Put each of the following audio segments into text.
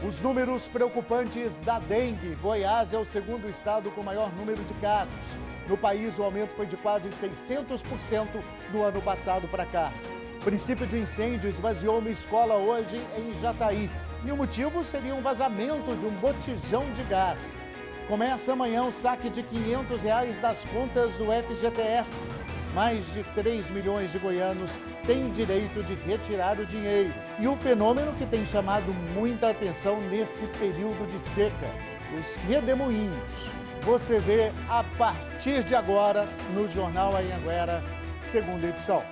Os números preocupantes da dengue. Goiás é o segundo estado com maior número de casos. No país, o aumento foi de quase 600% do ano passado para cá. O princípio de incêndio esvaziou uma escola hoje em Jataí. E o motivo seria um vazamento de um botijão de gás. Começa amanhã o saque de R$ 500 das contas do FGTS. Mais de 3 milhões de goianos têm direito de retirar o dinheiro. E o fenômeno que tem chamado muita atenção nesse período de seca, os redemoinhos. Você vê a partir de agora no Jornal Anhanguera, segunda edição.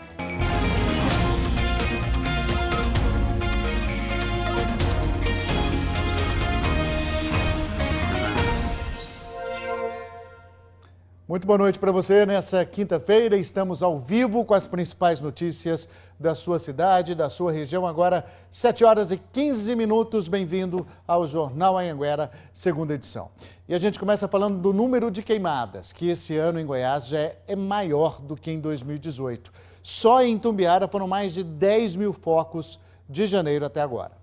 Muito boa noite para você. Nessa quinta-feira estamos ao vivo com as principais notícias da sua cidade, da sua região. Agora, 7h15. Bem-vindo ao Jornal Anhanguera, segunda edição. E a gente começa falando do número de queimadas, que esse ano em Goiás já é maior do que em 2018. Só em Itumbiara foram mais de 10 mil focos de janeiro até agora.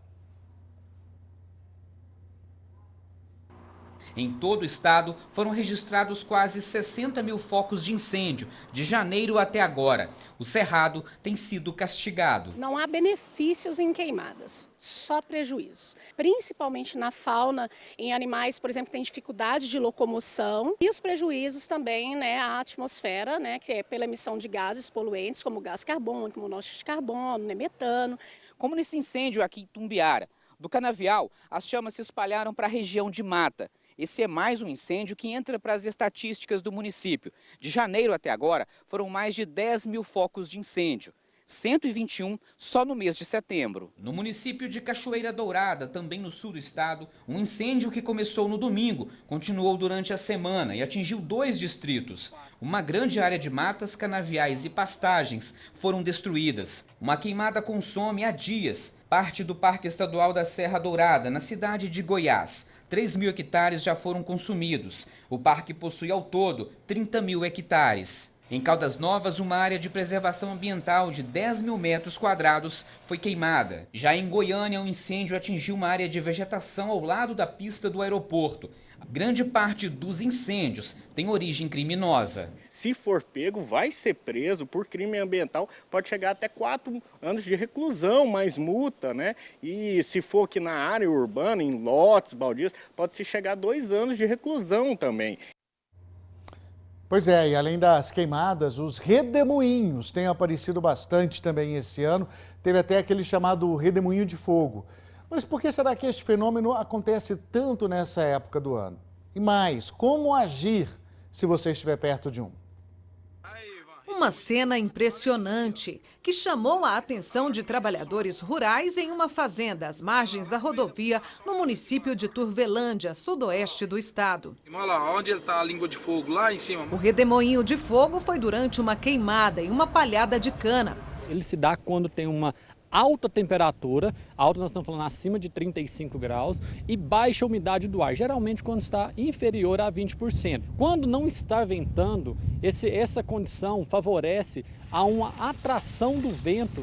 Em todo o estado, foram registrados quase 60 mil focos de incêndio, de janeiro até agora. O Cerrado tem sido castigado. Não há benefícios em queimadas, só prejuízos. Principalmente na fauna, em animais, por exemplo, que têm dificuldade de locomoção. E os prejuízos também, à atmosfera, que é pela emissão de gases poluentes, como gás carbônico, monóxido de carbono, metano. Como nesse incêndio aqui em Itumbiara. Do canavial, as chamas se espalharam para a região de mata. Esse é mais um incêndio que entra para as estatísticas do município. De janeiro até agora, foram mais de 10 mil focos de incêndio. 121 só no mês de setembro. No município de Cachoeira Dourada, também no sul do estado, um incêndio que começou no domingo, continuou durante a semana e atingiu 2 distritos. Uma grande área de matas, canaviais e pastagens foram destruídas. Uma queimada consome há dias parte do Parque Estadual da Serra Dourada, na cidade de Goiás. 3 mil hectares já foram consumidos. O parque possui ao todo 30 mil hectares. Em Caldas Novas, uma área de preservação ambiental de 10 mil metros quadrados foi queimada. Já em Goiânia, um incêndio atingiu uma área de vegetação ao lado da pista do aeroporto. Grande parte dos incêndios tem origem criminosa. Se for pego, vai ser preso por crime ambiental, pode chegar até 4 anos de reclusão, mais multa, E se for aqui na área urbana, em lotes, baldios, pode-se chegar a 2 anos de reclusão também. Pois é, e além das queimadas, os redemoinhos têm aparecido bastante também esse ano. Teve até aquele chamado redemoinho de fogo. Mas por que será que este fenômeno acontece tanto nessa época do ano? E mais, como agir se você estiver perto de um? Uma cena impressionante que chamou a atenção de trabalhadores rurais em uma fazenda às margens da rodovia no município de Turvelândia, sudoeste do estado. Olha lá, onde está a língua de fogo, lá em cima. O redemoinho de fogo foi durante uma queimada em uma palhada de cana. Ele se dá quando tem uma alta temperatura, alta nós estamos falando acima de 35 graus, e baixa umidade do ar, geralmente quando está inferior a 20%. Quando não está ventando, essa condição favorece a uma atração do vento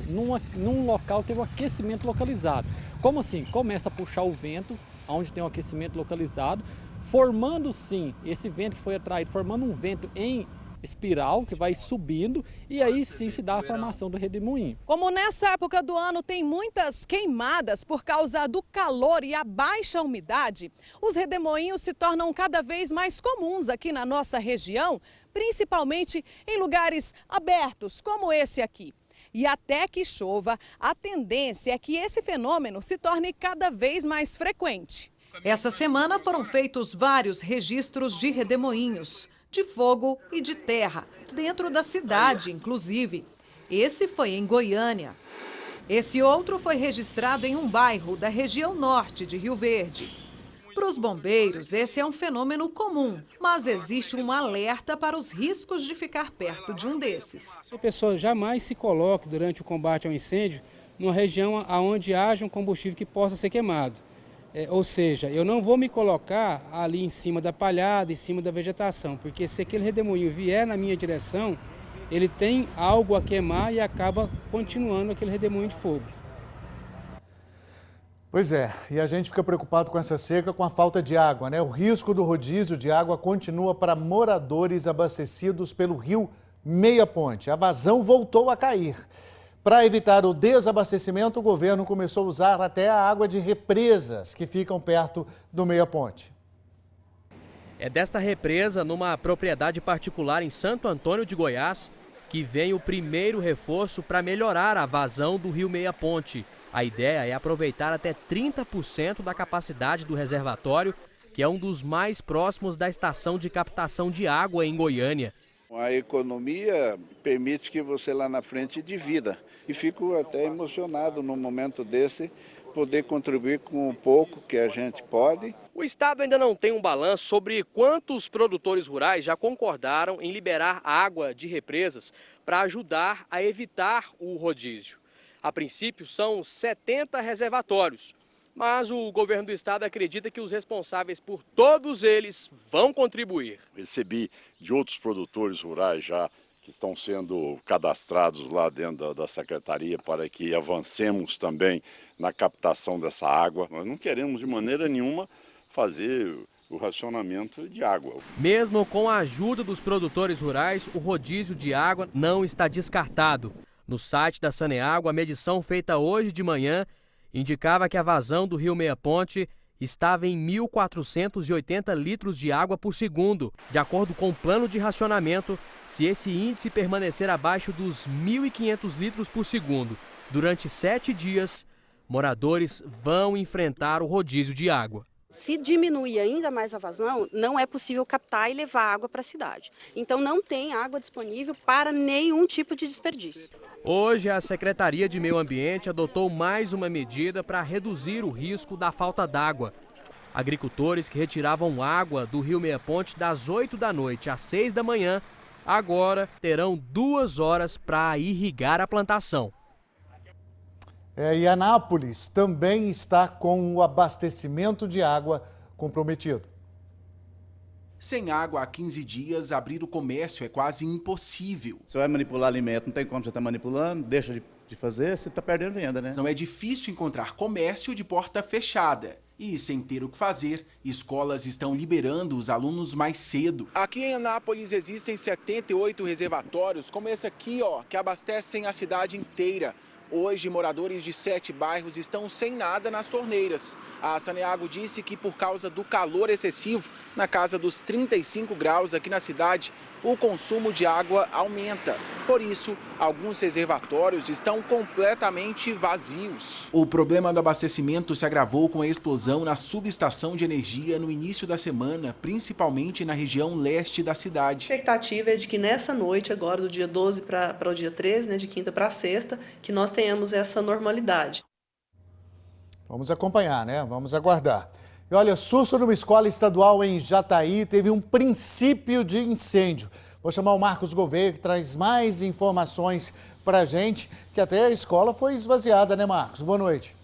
num local que tem um aquecimento localizado. Como assim? Começa a puxar o vento, onde tem um aquecimento localizado, formando sim esse vento que foi atraído, formando um vento em espiral que vai subindo e aí sim se dá a formação do redemoinho. Como nessa época do ano tem muitas queimadas por causa do calor e a baixa umidade, os redemoinhos se tornam cada vez mais comuns aqui na nossa região, principalmente em lugares abertos como esse aqui. E até que chova, a tendência é que esse fenômeno se torne cada vez mais frequente. Essa semana foram feitos vários registros de redemoinhos, de fogo e de terra, dentro da cidade, inclusive. Esse foi em Goiânia. Esse outro foi registrado em um bairro da região norte de Rio Verde. Para os bombeiros, esse é um fenômeno comum, mas existe um alerta para os riscos de ficar perto de um desses. A pessoa jamais se coloque durante o combate ao incêndio numa região onde haja um combustível que possa ser queimado. Ou seja, eu não vou me colocar ali em cima da palhada, em cima da vegetação, porque se aquele redemoinho vier na minha direção, ele tem algo a queimar e acaba continuando aquele redemoinho de fogo. Pois é, e a gente fica preocupado com essa seca, com a falta de água, né? O risco do rodízio de água continua para moradores abastecidos pelo rio Meia Ponte. A vazão voltou a cair. Para evitar o desabastecimento, o governo começou a usar até a água de represas que ficam perto do Meia Ponte. É desta represa, numa propriedade particular em Santo Antônio de Goiás, que vem o primeiro reforço para melhorar a vazão do rio Meia Ponte. A ideia é aproveitar até 30% da capacidade do reservatório, que é um dos mais próximos da estação de captação de água em Goiânia. A economia permite que você lá na frente divida. E fico até emocionado num momento desse poder contribuir com o pouco que a gente pode. O Estado ainda não tem um balanço sobre quantos produtores rurais já concordaram em liberar água de represas para ajudar a evitar o rodízio. A princípio, são 70 reservatórios, mas o governo do estado acredita que os responsáveis por todos eles vão contribuir. Recebi de outros produtores rurais já que estão sendo cadastrados lá dentro da secretaria para que avancemos também na captação dessa água. Nós não queremos de maneira nenhuma fazer o racionamento de água. Mesmo com a ajuda dos produtores rurais, o rodízio de água não está descartado. No site da Saneágua, a medição feita hoje de manhã indicava que a vazão do rio Meia Ponte estava em 1.480 litros de água por segundo. De acordo com o plano de racionamento, se esse índice permanecer abaixo dos 1.500 litros por segundo durante 7 dias, moradores vão enfrentar o rodízio de água. Se diminuir ainda mais a vazão, não é possível captar e levar água para a cidade. Então não tem água disponível para nenhum tipo de desperdício. Hoje, a Secretaria de Meio Ambiente adotou mais uma medida para reduzir o risco da falta d'água. Agricultores que retiravam água do rio Meia Ponte das 8 da noite às 6 da manhã, agora terão 2 horas para irrigar a plantação. E Anápolis também está com o abastecimento de água comprometido. Sem água há 15 dias, abrir o comércio é quase impossível. Você vai manipular alimento, não tem como você estar manipulando, deixa de fazer, você está perdendo venda, né? Não é difícil encontrar comércio de porta fechada. E sem ter o que fazer, escolas estão liberando os alunos mais cedo. Aqui em Anápolis existem 78 reservatórios, como esse aqui, que abastecem a cidade inteira. Hoje, moradores de 7 bairros estão sem nada nas torneiras. A Saneago disse que por causa do calor excessivo, na casa dos 35 graus aqui na cidade, o consumo de água aumenta. Por isso, alguns reservatórios estão completamente vazios. O problema do abastecimento se agravou com a explosão na subestação de energia no início da semana, principalmente na região leste da cidade. A expectativa é de que nessa noite, agora do dia 12 para o dia 13, de quinta para sexta, que nós tenhamos essa normalidade. Vamos acompanhar, né? Vamos aguardar. E olha, susto numa escola estadual em Jataí teve um princípio de incêndio. Vou chamar o Marcos Gouveia, que traz mais informações para a gente, que até a escola foi esvaziada, né, Marcos? Boa noite.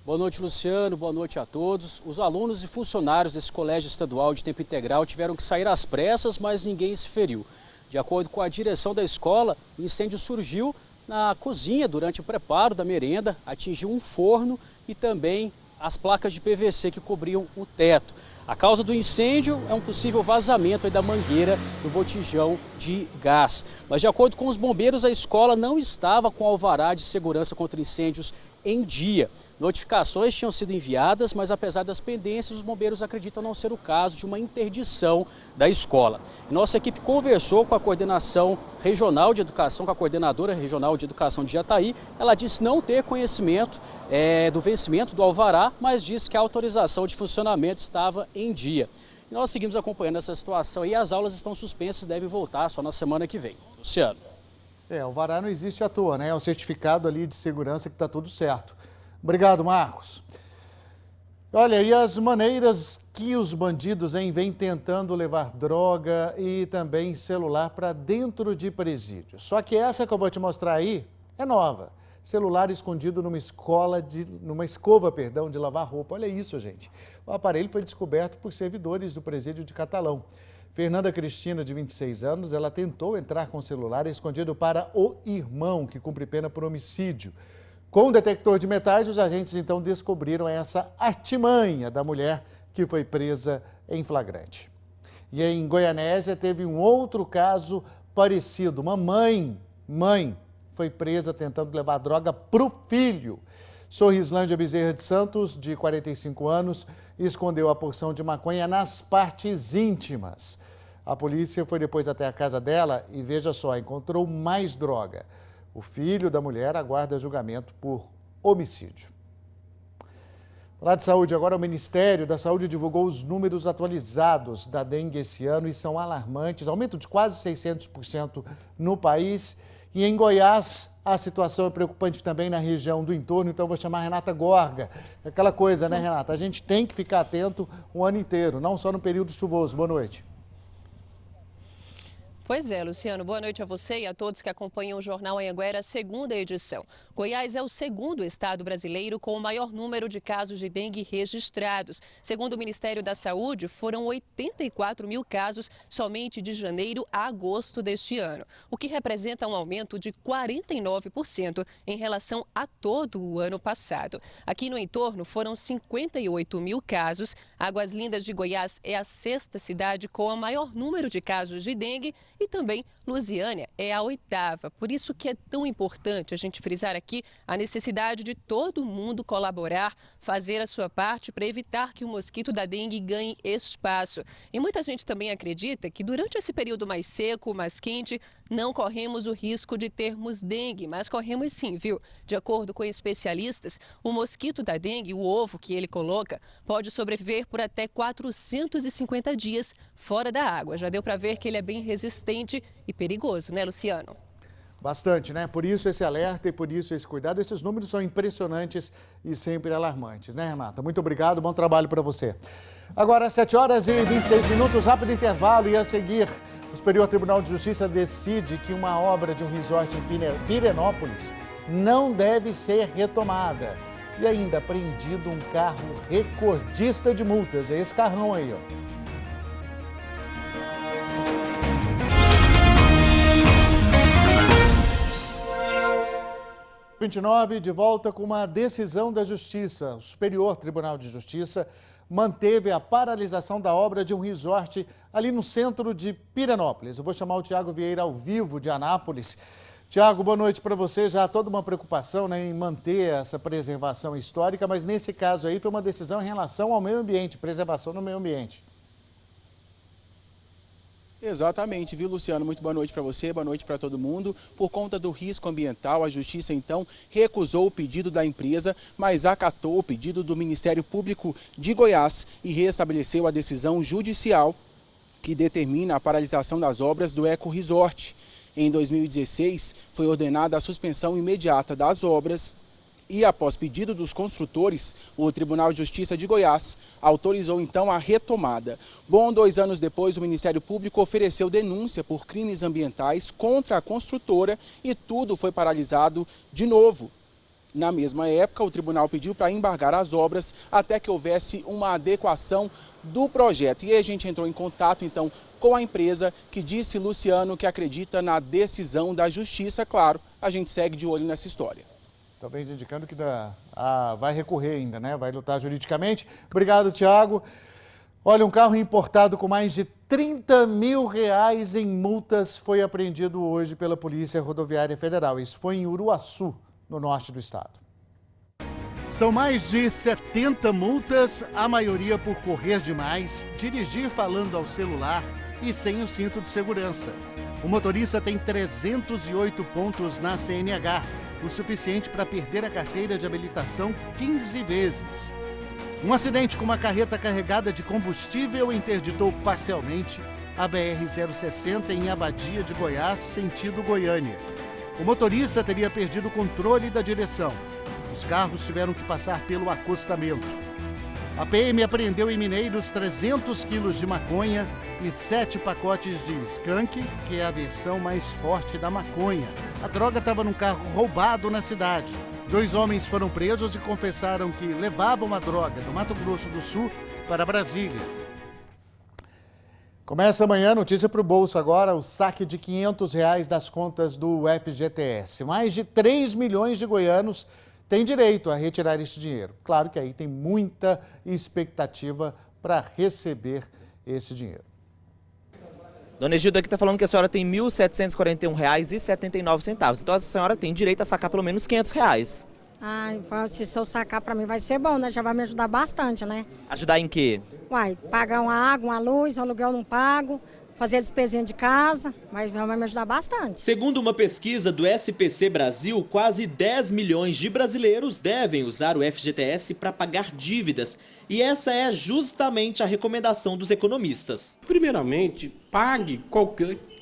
Boa noite, Luciano. Boa noite a todos. Os alunos e funcionários desse colégio estadual de tempo integral tiveram que sair às pressas, mas ninguém se feriu. De acordo com a direção da escola, o incêndio surgiu na cozinha durante o preparo da merenda, atingiu um forno e também as placas de PVC que cobriam o teto. A causa do incêndio é um possível vazamento da mangueira do botijão de gás. Mas de acordo com os bombeiros, a escola não estava com alvará de segurança contra incêndios em dia. Notificações tinham sido enviadas, mas apesar das pendências, os bombeiros acreditam não ser o caso de uma interdição da escola. Nossa equipe conversou com a coordenação regional de educação, com a coordenadora regional de educação de Jataí. Ela disse não ter conhecimento do vencimento do alvará, mas disse que a autorização de funcionamento estava em dia. E nós seguimos acompanhando essa situação e as aulas estão suspensas, devem voltar só na semana que vem. Luciano. O alvará não existe à toa, né? É um certificado ali de segurança que está tudo certo. Obrigado, Marcos. Olha, e as maneiras que os bandidos vêm tentando levar droga e também celular para dentro de presídio. Só que essa que eu vou te mostrar aí é nova. Celular escondido numa escova de lavar roupa. Olha isso, gente. O aparelho foi descoberto por servidores do presídio de Catalão. Fernanda Cristina, de 26 anos, ela tentou entrar com o celular escondido para o irmão, que cumpre pena por homicídio. Com o detector de metais, os agentes então descobriram essa artimanha da mulher que foi presa em flagrante. E em Goianésia teve um outro caso parecido. Uma mãe foi presa tentando levar droga para o filho. Sorrislândia Bezerra de Santos, de 45 anos, escondeu a porção de maconha nas partes íntimas. A polícia foi depois até a casa dela e, veja só, encontrou mais droga. O filho da mulher aguarda julgamento por homicídio. Lá de saúde, agora o Ministério da Saúde divulgou os números atualizados da dengue esse ano e são alarmantes, aumento de quase 600% no país. E em Goiás, a situação é preocupante também na região do entorno, então vou chamar a Renata Gorga. Aquela coisa, né, Renata? A gente tem que ficar atento o ano inteiro, não só no período chuvoso. Boa noite. Pois é, Luciano, boa noite a você e a todos que acompanham o Jornal Anhanguera, segunda edição. Goiás é o segundo estado brasileiro com o maior número de casos de dengue registrados. Segundo o Ministério da Saúde, foram 84 mil casos somente de janeiro a agosto deste ano, o que representa um aumento de 49% em relação a todo o ano passado. Aqui no entorno foram 58 mil casos. Águas Lindas de Goiás é a sexta cidade com o maior número de casos de dengue e também Lusiânia é a oitava. Por isso que é tão importante a gente frisar aqui a necessidade de todo mundo colaborar, fazer a sua parte para evitar que o mosquito da dengue ganhe espaço. E muita gente também acredita que durante esse período mais seco, mais quente, não corremos o risco de termos dengue, mas corremos sim, viu? De acordo com especialistas, o mosquito da dengue, o ovo que ele coloca, pode sobreviver por até 450 dias fora da água. Já deu para ver que ele é bem resistente e perigoso, né, Luciano? Bastante, né? Por isso esse alerta e por isso esse cuidado. Esses números são impressionantes e sempre alarmantes, né, Renata? Muito obrigado, bom trabalho para você. Agora, 7h26, rápido intervalo e a seguir, o Superior Tribunal de Justiça decide que uma obra de um resort em Pirenópolis não deve ser retomada. E ainda apreendido um carro recordista de multas. É esse carrão aí, ó. 29, de volta com uma decisão da Justiça. O Superior Tribunal de Justiça manteve a paralisação da obra de um resort ali no centro de Pirenópolis. Eu vou chamar o Tiago Vieira ao vivo de Anápolis. Tiago, boa noite para você. Já há toda uma preocupação, né, em manter essa preservação histórica, mas nesse caso aí foi uma decisão em relação ao meio ambiente, preservação no meio ambiente. Exatamente, viu, Luciano? Muito boa noite para você, boa noite para todo mundo. Por conta do risco ambiental, a Justiça, então, recusou o pedido da empresa, mas acatou o pedido do Ministério Público de Goiás e restabeleceu a decisão judicial que determina a paralisação das obras do Eco Resort. Em 2016, foi ordenada a suspensão imediata das obras e, após pedido dos construtores, o Tribunal de Justiça de Goiás autorizou então a retomada. Bom, 2 anos depois, o Ministério Público ofereceu denúncia por crimes ambientais contra a construtora e tudo foi paralisado de novo. Na mesma época, o tribunal pediu para embargar as obras até que houvesse uma adequação do projeto. E aí a gente entrou em contato, então, com a empresa, que disse, Luciano, que acredita na decisão da Justiça. Claro, a gente segue de olho nessa história. Talvez indicando que vai recorrer ainda, né? Vai lutar juridicamente. Obrigado, Tiago. Olha, um carro importado com mais de 30 mil reais em multas foi apreendido hoje pela Polícia Rodoviária Federal. Isso foi em Uruaçu, no norte do estado. São mais de 70 multas, a maioria por correr demais, dirigir falando ao celular e sem o cinto de segurança. O motorista tem 308 pontos na CNH, o suficiente para perder a carteira de habilitação 15 vezes. Um acidente com uma carreta carregada de combustível interditou parcialmente a BR-060 em Abadia de Goiás, sentido Goiânia. O motorista teria perdido o controle da direção. Os carros tiveram que passar pelo acostamento. A PM apreendeu em Mineiros 300 quilos de maconha e 7 pacotes de skunk, que é a versão mais forte da maconha. A droga estava num carro roubado na cidade. 2 homens foram presos e confessaram que levavam a droga do Mato Grosso do Sul para Brasília. Começa amanhã, notícia para o bolso agora, o saque de R$ 500 das contas do FGTS. Mais de 3 milhões de goianos tem direito a retirar este dinheiro. Claro que aí tem muita expectativa para receber esse dinheiro. Dona Egilda aqui está falando que a senhora tem R$ 1.741,79. Então a senhora tem direito a sacar pelo menos R$ 500. Se eu sacar para mim vai ser bom, né? Já vai me ajudar bastante, né? Ajudar em quê? Pagar uma água, uma luz, um aluguel não pago, fazer a despesinha de casa, mas vai me ajudar bastante. Segundo uma pesquisa do SPC Brasil, quase 10 milhões de brasileiros devem usar o FGTS para pagar dívidas. E essa é justamente a recomendação dos economistas. Primeiramente, pague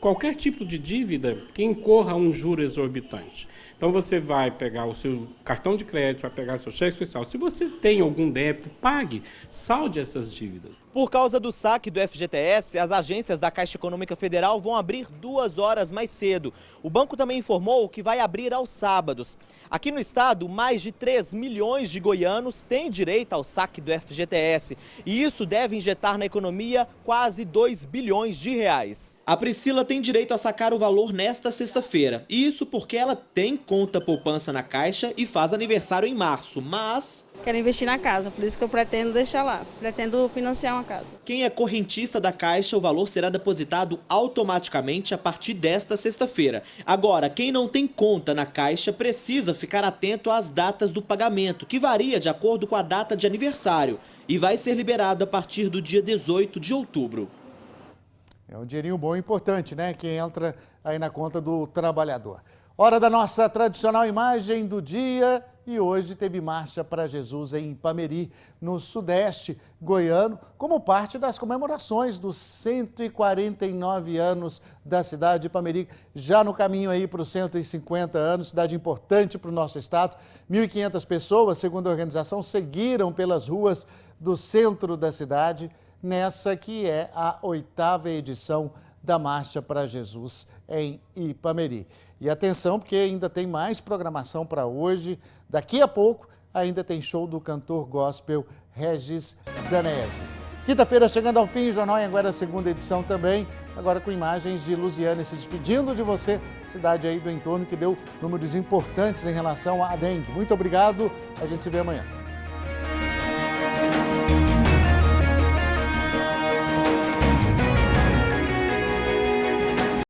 qualquer tipo de dívida que incorra um juro exorbitante. Então você vai pegar o seu cartão de crédito, vai pegar seu cheque especial. Se você tem algum débito, pague, salde essas dívidas. Por causa do saque do FGTS, as agências da Caixa Econômica Federal vão abrir 2 horas mais cedo. O banco também informou que vai abrir aos sábados. Aqui no estado, mais de 3 milhões de goianos têm direito ao saque do FGTS. E isso deve injetar na economia quase 2 bilhões de reais. A Priscila tem direito a sacar o valor nesta sexta-feira. E isso porque ela tem conta poupança na Caixa e faz aniversário em março, mas... Quero investir na casa, por isso que eu pretendo deixar lá. Pretendo financiar uma casa. Quem é correntista da Caixa, o valor será depositado automaticamente a partir desta sexta-feira. Agora, quem não tem conta na Caixa precisa ficar atento às datas do pagamento, que varia de acordo com a data de aniversário, e vai ser liberado a partir do dia 18 de outubro. É um dinheirinho bom e importante, né? Que entra aí na conta do trabalhador. Hora da nossa tradicional imagem do dia e hoje teve Marcha para Jesus em Ipameri, no sudeste goiano, como parte das comemorações dos 149 anos da cidade de Ipameri, já no caminho aí para os 150 anos, cidade importante para o nosso estado. 1.500 pessoas, segundo a organização, seguiram pelas ruas do centro da cidade, nessa que é a 8ª edição da Marcha para Jesus em Ipameri. E atenção, porque ainda tem mais programação para hoje. Daqui a pouco ainda tem show do cantor gospel Regis Danese. Quinta-feira chegando ao fim, Jornal Anhanguera, 2ª edição também. Agora com imagens de Luziane se despedindo de você, cidade aí do entorno que deu números importantes em relação à dengue. Muito obrigado, a gente se vê amanhã.